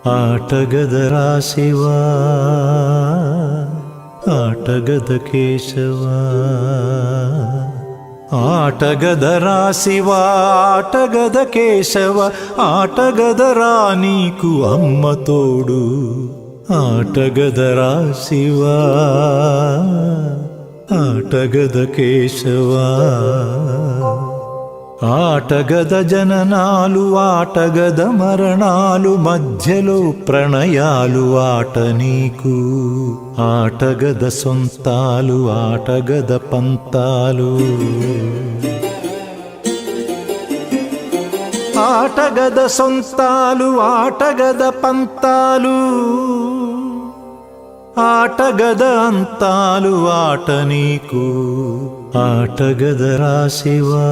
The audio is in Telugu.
ఆటగదరా శివా, ఆటగద కేశవా. ఆటగదరా శివా, ఆటగద కేశవ, ఆటగదరా నీకు అమ్మ తోడు. ఆటగదరా శివా, ఆటగద కేశవా. ఆటగద జననాలు, ఆటగద మరణాలు, మధ్యలో ప్రణయాలు ఆట నీకు. ఆటగద సొంతాలు, ఆటగద పంతాలు. ఆటగద సొంతాలు, ఆటగద పంతాలు, ఆటగద అంతాలు ఆట నీకు. ఆటగదరా శివా.